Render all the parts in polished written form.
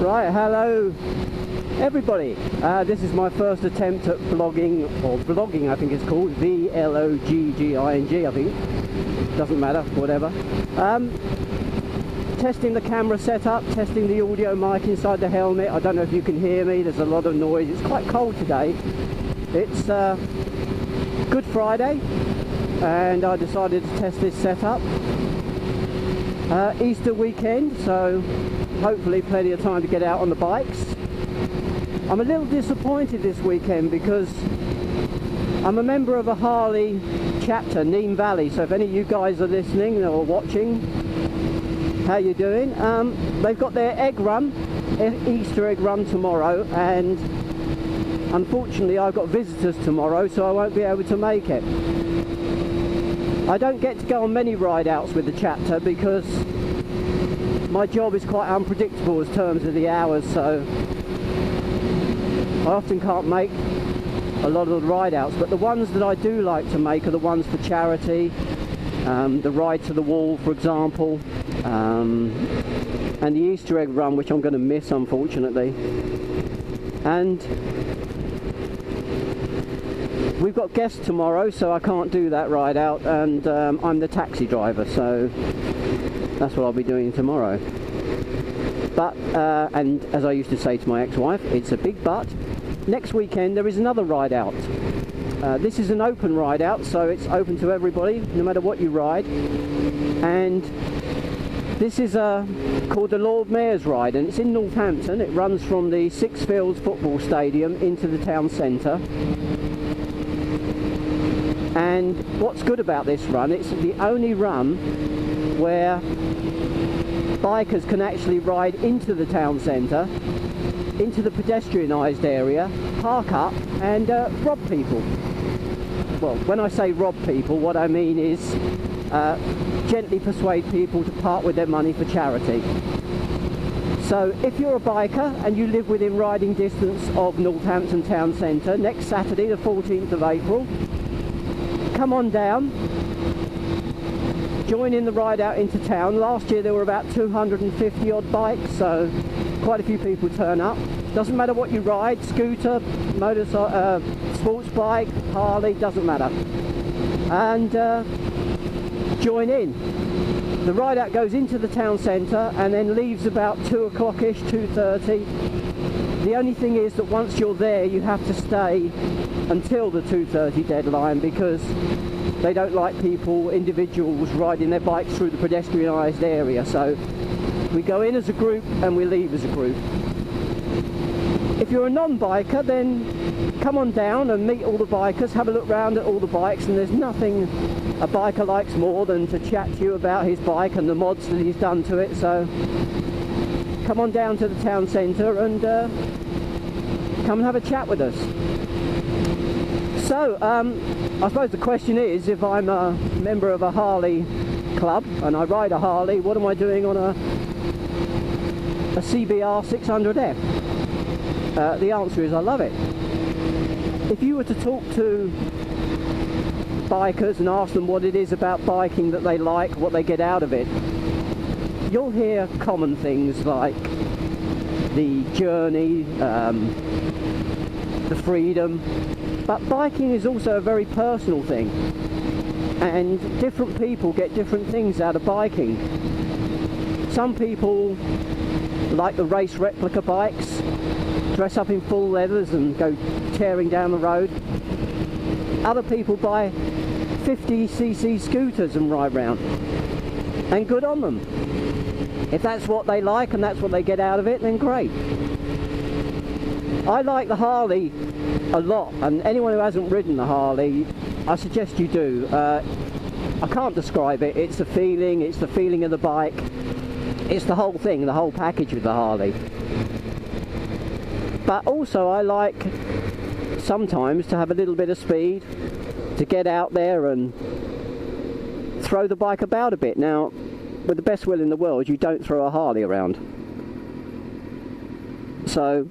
Right, hello everybody. This is my first attempt at vlogging, or vlogging I think it's called, V-L-O-G-G-I-N-G I think. Doesn't matter, whatever. Testing the camera setup, testing the audio mic inside the helmet. I don't know if you can hear me, there's a lot of noise. It's quite cold today. It's Good Friday and I decided to test this setup. Easter weekend, so hopefully plenty of time to get out on the bikes. I'm a little disappointed this weekend because I'm a member of a Harley chapter, Neem Valley, so if any of you guys are listening or watching, how you doing? They've got their egg run, Easter egg run tomorrow, and unfortunately I've got visitors tomorrow, so I won't be able to make it. I don't get to go on many ride outs with the chapter because my job is quite unpredictable in terms of the hours, so I often can't make a lot of the ride outs, but the ones that I do like to make are the ones for charity, the ride to the wall for example, and the Easter egg run, which I'm going to miss unfortunately. And we've got guests tomorrow, so I can't do that ride out, and I'm the taxi driver, so that's what I'll be doing tomorrow. But, and as I used to say to my ex-wife, it's a big but. Next weekend there is another ride out. This is an open ride out, so it's open to everybody, no matter what you ride. And this is called the Lord Mayor's Ride, and it's in Northampton. It runs from the Six Fields football stadium into the town centre. And what's good about this run, it's the only run where bikers can actually ride into the town centre, into the pedestrianised area, park up and rob people. Well, when I say rob people, what I mean is gently persuade people to part with their money for charity. So if you're a biker and you live within riding distance of Northampton town centre, next Saturday the 14th of April, come on down, join in the ride out into town. Last year there were about 250 odd bikes, so quite a few people turn up. Doesn't matter what you ride, scooter, motorcycle, sports bike, Harley, doesn't matter. And join in. The ride out goes into the town centre and then leaves about 2 o'clock-ish, 2:30. The only thing is that once you're there you have to stay until the 2:30 deadline, because they don't like people, individuals, riding their bikes through the pedestrianised area. So we go in as a group and we leave as a group. If you're a non-biker, then come on down and meet all the bikers, have a look round at all the bikes, and there's nothing a biker likes more than to chat to you about his bike and the mods that he's done to it. So come on down to the town centre and come and have a chat with us. So I suppose the question is, if I'm a member of a Harley club and I ride a Harley, what am I doing on a CBR 600F? The answer is I love it. If you were to talk to bikers and ask them what it is about biking that they like, what they get out of it, you'll hear common things like the journey, the freedom, but biking is also a very personal thing, and different people get different things out of biking. Some people like the race replica bikes, dress up in full leathers and go tearing down the road. Other people buy 50cc scooters and ride round, and good on them. If that's what they like and that's what they get out of it, then great. I like the Harley a lot, and anyone who hasn't ridden the Harley, I suggest you do. I can't describe it. It's the feeling of the bike, it's the whole thing, the whole package with the Harley. But also I like sometimes to have a little bit of speed, to get out there and throw the bike about a bit. Now, with the best will in the world, you don't throw a Harley around. So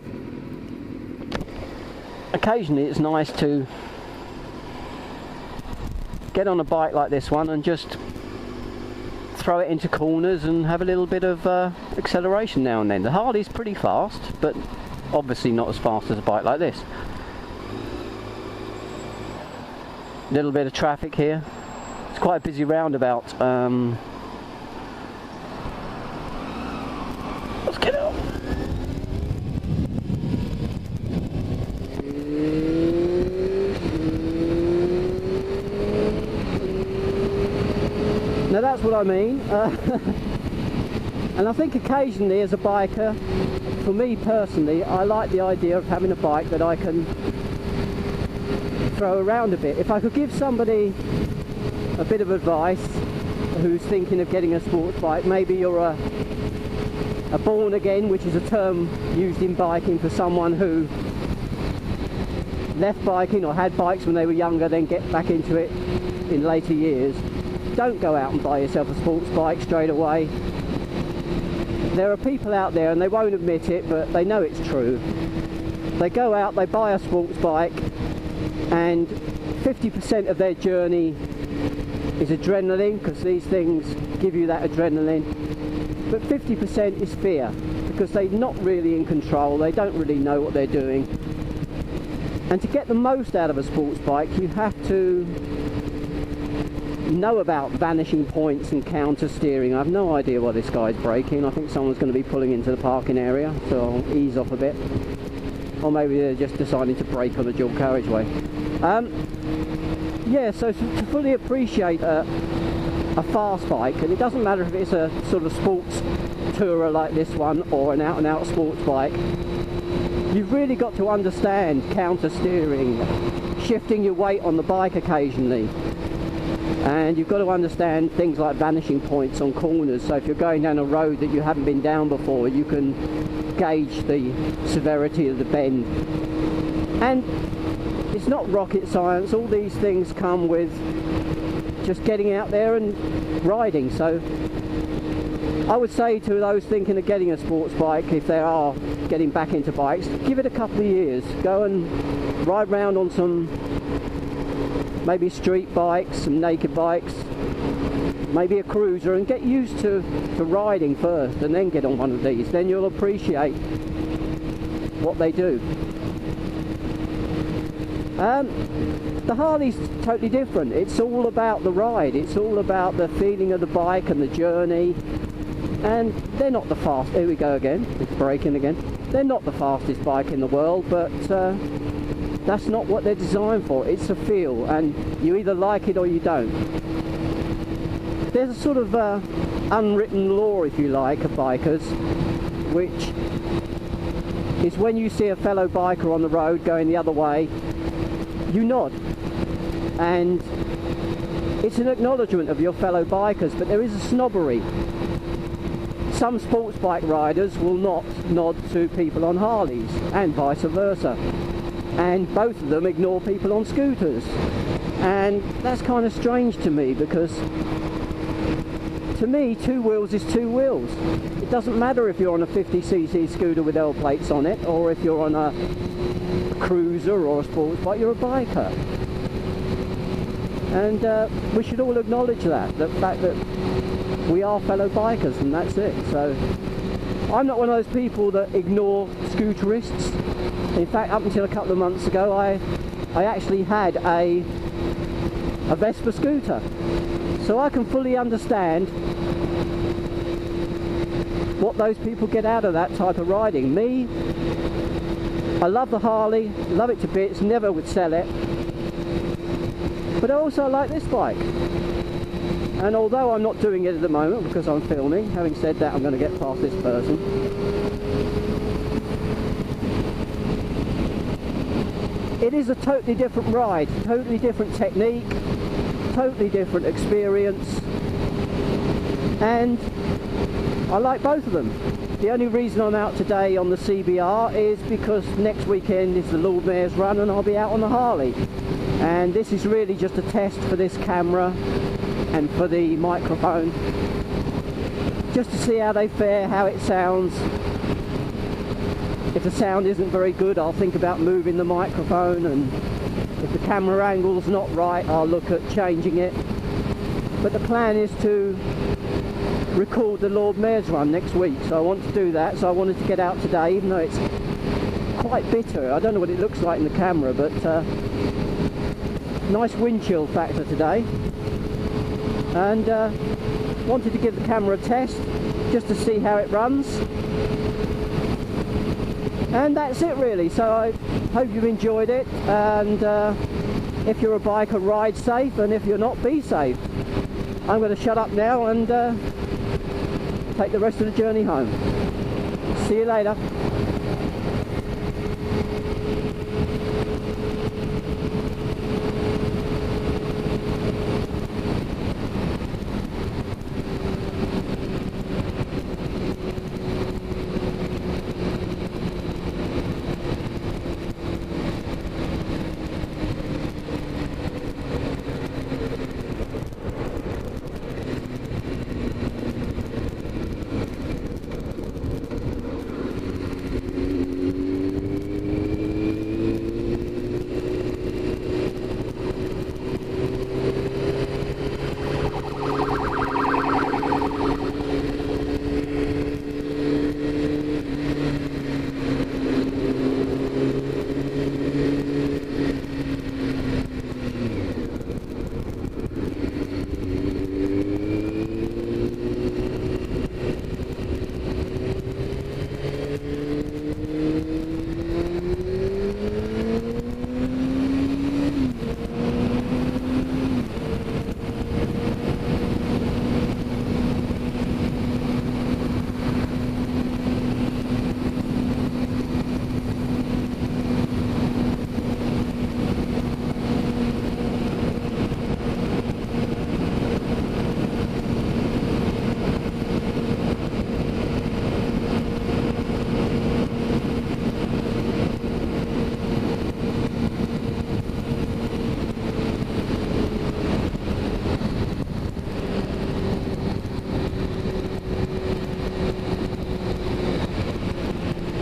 occasionally it's nice to get on a bike like this one and just throw it into corners and have a little bit of acceleration now and then. The Harley's pretty fast, but obviously not as fast as a bike like this. Little bit of traffic here. It's quite a busy roundabout. Let's get out. Now that's what I mean. And I think occasionally as a biker, for me personally, I like the idea of having a bike that I can throw around a bit. If I could give somebody a bit of advice who's thinking of getting a sports bike, maybe you're a born again, which is a term used in biking for someone who left biking or had bikes when they were younger, then get back into it in later years. Don't go out and buy yourself a sports bike straight away. There are people out there, and they won't admit it, but they know it's true. They go out, they buy a sports bike, and 50% of their journey is adrenaline, because these things give you that adrenaline. But 50% is fear, because they're not really in control, they don't really know what they're doing. And to get the most out of a sports bike, you have to know about vanishing points and counter steering. I have no idea why this guy's braking. I think someone's going to be pulling into the parking area, so I'll ease off a bit. Or maybe they're just deciding to brake on the dual carriageway. Yeah, so to fully appreciate a fast bike, and it doesn't matter if it's a sort of sports tourer like this one or an out and out sports bike, you've really got to understand counter steering, shifting your weight on the bike occasionally. And you've got to understand things like vanishing points on corners, so if you're going down a road that you haven't been down before, you can gauge the severity of the bend. And it's not rocket science, all these things come with just getting out there and riding. So I would say to those thinking of getting a sports bike, if they are getting back into bikes, give it a couple of years. Go and ride around on some maybe street bikes, some naked bikes, maybe a cruiser, and get used to riding first, and then get on one of these. Then you'll appreciate what they do. The Harley's totally different. It's all about the ride. It's all about the feeling of the bike and the journey. And they're not the fast. Here we go again. It's braking again. They're not the fastest bike in the world, but that's not what they're designed for. It's a feel, and you either like it or you don't. There's a sort of unwritten law, if you like, of bikers, which is when you see a fellow biker on the road going the other way, you nod. And it's an acknowledgement of your fellow bikers, but there is a snobbery. Some sports bike riders will not nod to people on Harleys, and vice versa. And both of them ignore people on scooters, and that's kind of strange to me, because to me two wheels is two wheels. It doesn't matter if you're on a 50cc scooter with L plates on it, or if you're on a cruiser or a sports bike, you're a biker. And we should all acknowledge that, the fact that we are fellow bikers, and that's it. So I'm not one of those people that ignore scooterists. In fact, up until a couple of months ago, I actually had a Vespa scooter. So I can fully understand what those people get out of that type of riding. Me, I love the Harley, love it to bits, never would sell it. But I also like this bike. And although I'm not doing it at the moment because I'm filming, having said that, I'm going to get past this person. It is a totally different ride, totally different technique, totally different experience, and I like both of them. The only reason I'm out today on the CBR is because next weekend is the Lord Mayor's Run and I'll be out on the Harley. And this is really just a test for this camera and for the microphone, just to see how they fare, how it sounds. If the sound isn't very good, I'll think about moving the microphone, and if the camera angle's not right, I'll look at changing it. But the plan is to record the Lord Mayor's run next week, so I want to do that. So I wanted to get out today, even though it's quite bitter. I don't know what it looks like in the camera, but nice wind chill factor today. And wanted to give the camera a test just to see how it runs. And that's it really. So I hope you've enjoyed it, and if you're a biker, ride safe, and if you're not, be safe. I'm going to shut up now and take the rest of the journey home. See you later.